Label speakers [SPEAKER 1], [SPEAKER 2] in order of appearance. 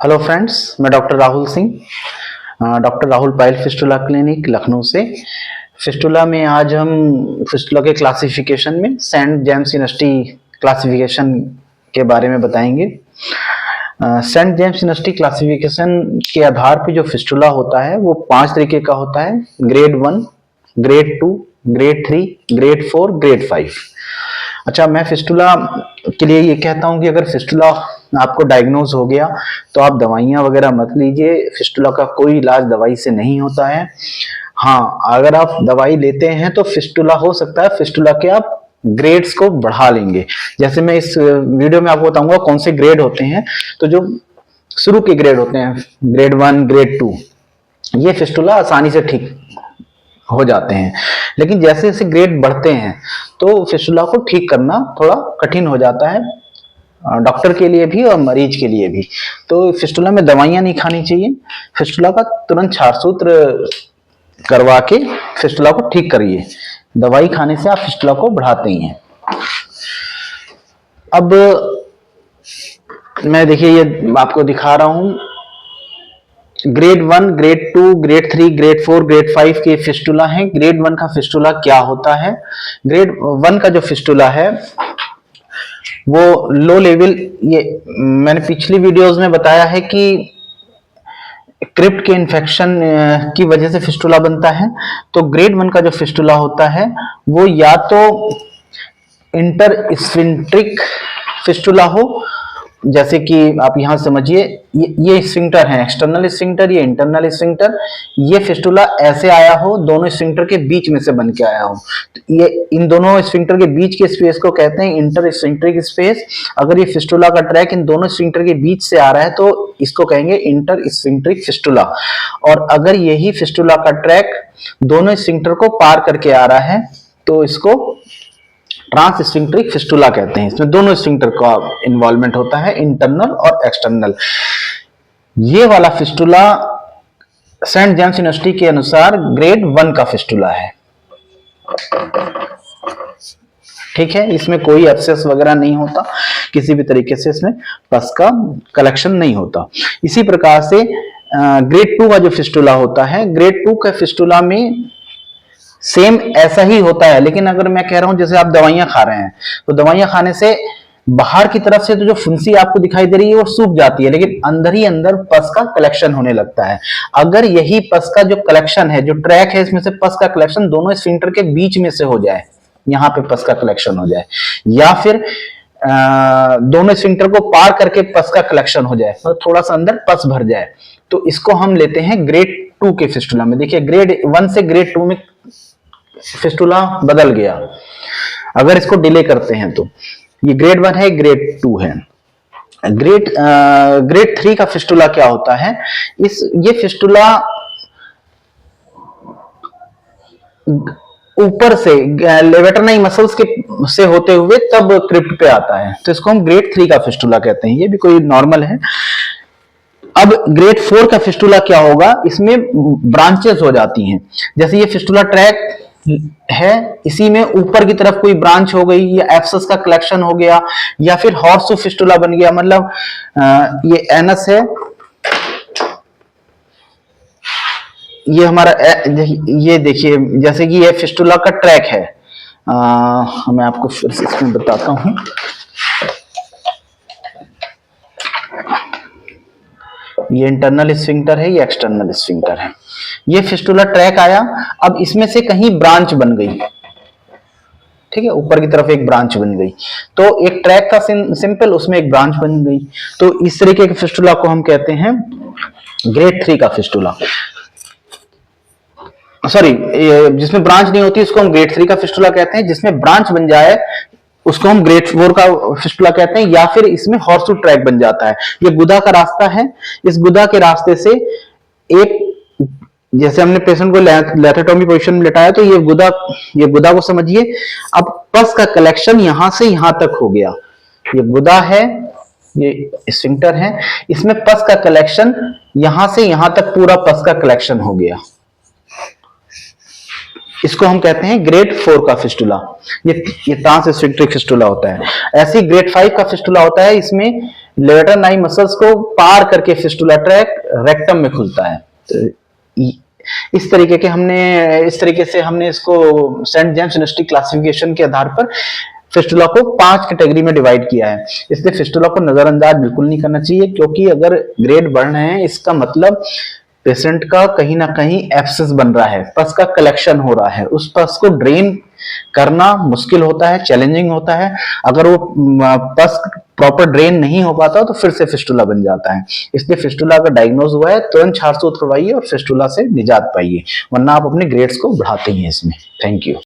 [SPEAKER 1] Hello friends, मैं doctor Rahul Singh, doctor Rahul पायल fistula clinic Lucknow से। Fistula में आज हम फिस्टुला के क्लासिफिकेशन में सेंट जेम्स यूनिवर्सिटी क्लासिफिकेशन के बारे में बताएंगे। सेंट जेम्स यूनिवर्सिटी क्लासिफिकेशन के आधार पर जो फिस्टुला होता है वो 5 तरीके का होता है: grade 1, grade 2, grade 3, grade 4, grade 5। अच्छा, मैं फिस्टुला के लिए ये कहता हूँ कि अगर फिस्टुला आपको डायग्नोज हो गया तो आप दवाइयाँ वगैरह मत लीजिए। फिस्टुला का कोई इलाज दवाई से नहीं होता है। हाँ, अगर आप दवाई लेते हैं तो फिस्टुला हो सकता है, फिस्टुला के आप ग्रेड्स को बढ़ा लेंगे। जैसे मैं इस वीडियो में आपको बताऊंगा कौन से ग्रेड होते हैं। तो जो शुरू के ग्रेड होते हैं, ग्रेड 1, ग्रेड 2, ये फिस्टुला आसानी से ठीक हो जाते हैं। लेकिन जैसे जैसे ग्रेड बढ़ते हैं तो फिस्टुला को ठीक करना थोड़ा कठिन हो जाता है, डॉक्टर के लिए भी और मरीज के लिए भी। तो फिस्टुला में दवाइयां नहीं खानी चाहिए। फिस्टुला का तुरंत क्षारसूत्र करवा के फिस्टुला को ठीक करिए। दवाई खाने से आप फिस्टुला को बढ़ाते ही हैं। अब मैं देखिए ये आपको दिखा रहा हूं grade 1, grade 2, grade 3, grade 4, grade 5 के फिस्टुला हैं। ग्रेड 1 का फिस्टुला क्या होता है? ग्रेड 1 का जो फिस्टुला है वो लो लेवल, ये मैंने पिछली वीडियोस में बताया है कि क्रिप्ट के इन्फेक्शन की वजह से फिस्टुला बनता है। तो ग्रेड 1 का जो फिस्टुला होता है वो या तो इंटरस्फिंक्ट्रिक फिस्टुला हो, जैसे कि आप यहां समझिए ये स्फिंक्टर है, एक्सटर्नल स्फिंक्टर, ये इंटरनल स्फिंक्टर। ये फिस्टुला ऐसे आया हो, दोनों स्फिंक्टर के बीच में से बन के आया हो, तो ये इन दोनों स्फिंक्टर के बीच के स्पेस को कहते हैं इंटर स्फिंक्ट्रिक स्पेस। अगर ये फिस्टुला का ट्रैक इन दोनों स्फिंक्टर के बीच से आ रहा है तो इसको कहेंगे इंटर स्फिंक्ट्रिक फिस्टुला। और अगर यही फिस्टुला का ट्रैक दोनों स्फिंक्टर को पार करके आ रहा है तो इसको ट्रांस स्फिंक्ट्रिक फिस्टुला कहते हैं। इसमें दोनों स्फिंक्टर का इन्वॉल्वमेंट होता है, इंटरनल और एक्सटर्नल। ये वाला फिस्टुला सेंट जेम्स यूनिवर्सिटी के अनुसार ग्रेड 1 का फिस्टुला है। ठीक है, इसमें कोई एब्सेस वगैरह नहीं होता, किसी भी तरीके से इसमें पस का कलेक्शन नहीं होता। इसी प्रकार से ग्रेड 2 का जो फिस्टुला होता है, ग्रेड 2 का फिस्टुला में सेम ऐसा ही होता है। लेकिन अगर मैं कह रहा हूं जैसे आप दवाइयां खा रहे हैं तो दवाइयां खाने से बाहर की तरफ से तो जो फुंसी आपको दिखाई दे रही है वो सूख जाती है, लेकिन अंदर ही अंदर पस का कलेक्शन होने लगता है। अगर यही पस का जो कलेक्शन है, जो ट्रैक है, इसमें से पस का कलेक्शन दोनों स्फिंक्टर के बीच में से हो जाए, यहां पे पस का कलेक्शन हो जाए, या फिर दोनों स्फिंक्टर को पार करके पस का कलेक्शन हो जाए, मतलब थोड़ा सा अंदर पस भर जाए, तो इसको हम लेते हैं ग्रेड 2 के फिस्टुला में। देखिए ग्रेड 1 से ग्रेड 2 में फिस्टुला बदल गया अगर इसको डिले करते हैं तो। ये ग्रेड 1 है, ग्रेड 2 है। ग्रेड 3 का फिस्टुला क्या होता है? ये फिस्टुला ऊपर से लेवेटरनाई मसल्स के से होते हुए तब क्रिप्ट पे आता है, तो इसको हम ग्रेड 3 का फिस्टुला कहते हैं। ये भी कोई नॉर्मल है। अब ग्रेड 4 का फिस्टुला क्या होगा? इसमें ब्रांचेस हो जाती हैं। जैसे ये फिस्टुला ट्रैक है, इसी में ऊपर की तरफ कोई ब्रांच हो गई, या एब्सेस का कलेक्शन हो गया, या फिर हॉर्सू फिस्टुला बन गया। मतलब ये एनस है, ये हमारा ये देखिए जैसे कि ये फिस्टुला का ट्रैक है। मैं आपको फिर से इसमें बताता हूं। ये इंटरनल स्फिंक्टर है, ये एक्सटर्नल स्फिंक्टर है। ये फिस्टुला ट्रैक आया, अब इसमें से कहीं ब्रांच बन गई, ठीक है, ऊपर की तरफ एक ब्रांच बन गई, तो एक ट्रैक था सिंपल, उसमें एक ब्रांच बन गई, तो इस तरीके के फिस्टुला को हम कहते हैं ग्रेड 3 का फिस्टुला। सॉरी, जिसमें ब्रांच नहीं होती उसको हम ग्रेड 3 का फिस्टुला कहते हैं। जिसमें ब्रांच बन जाए उसको हम ग्रेड 4 का फिस्टुला कहते हैं, या फिर इसमें हॉर्सू ट्रैक बन जाता है। ये गुदा का रास्ता है, इस गुदा के रास्ते से एक, जैसे हमने पेशेंट को लेथेटोमी पोजीशन में लेटाया तो ये गुदा को समझिए। अब पस का कलेक्शन यहां से यहां तक हो गया। ये गुदा है, ये स्फिंक्टर है, इसमें पस का कलेक्शन यहां से यहां तक पूरा पस का कलेक्शन हो गया। इसको हम कहते हैं ग्रेड 4 का फिस्टुला। ये ट्रांसएस्फिक्टिक फिस्टुला होता है। ऐसी ग्रेड 5 का फिस्टुला होता है, इसमें लेवेटर नाई मसल्स को पार करके फिस्टुला ट्रैक रेक्टम में खुलता है। तो इस तरीके से हमने इसको सेंट जेम्स यूनिवर्सिटी क्लासिफिकेशन के आधार पर फिस्टुला को 5 कैटेगरी में डिवाइड किया है। इसलिए फिस्टुला को नजरअंदाज बिल्कुल नहीं करना चाहिए, क्योंकि अगर ग्रेड बढ़ रहे हैं इसका मतलब पेशेंट का कहीं ना कहीं एब्सेस बन रहा है, पस का कलेक्शन हो रहा है, उस पस को ड्रेन करना मुश्किल होता है, चैलेंजिंग होता है। अगर वो पस प्रॉपर ड्रेन नहीं हो पाता तो फिर से फिस्टुला बन जाता है। इसलिए फिस्टुला अगर डायग्नोज हुआ है तुरंत छारसूत्र करवाइए और फिस्टुला से निजात पाइए, वरना आप अपने ग्रेड्स को बढ़ाते हैं इसमें। Thank you.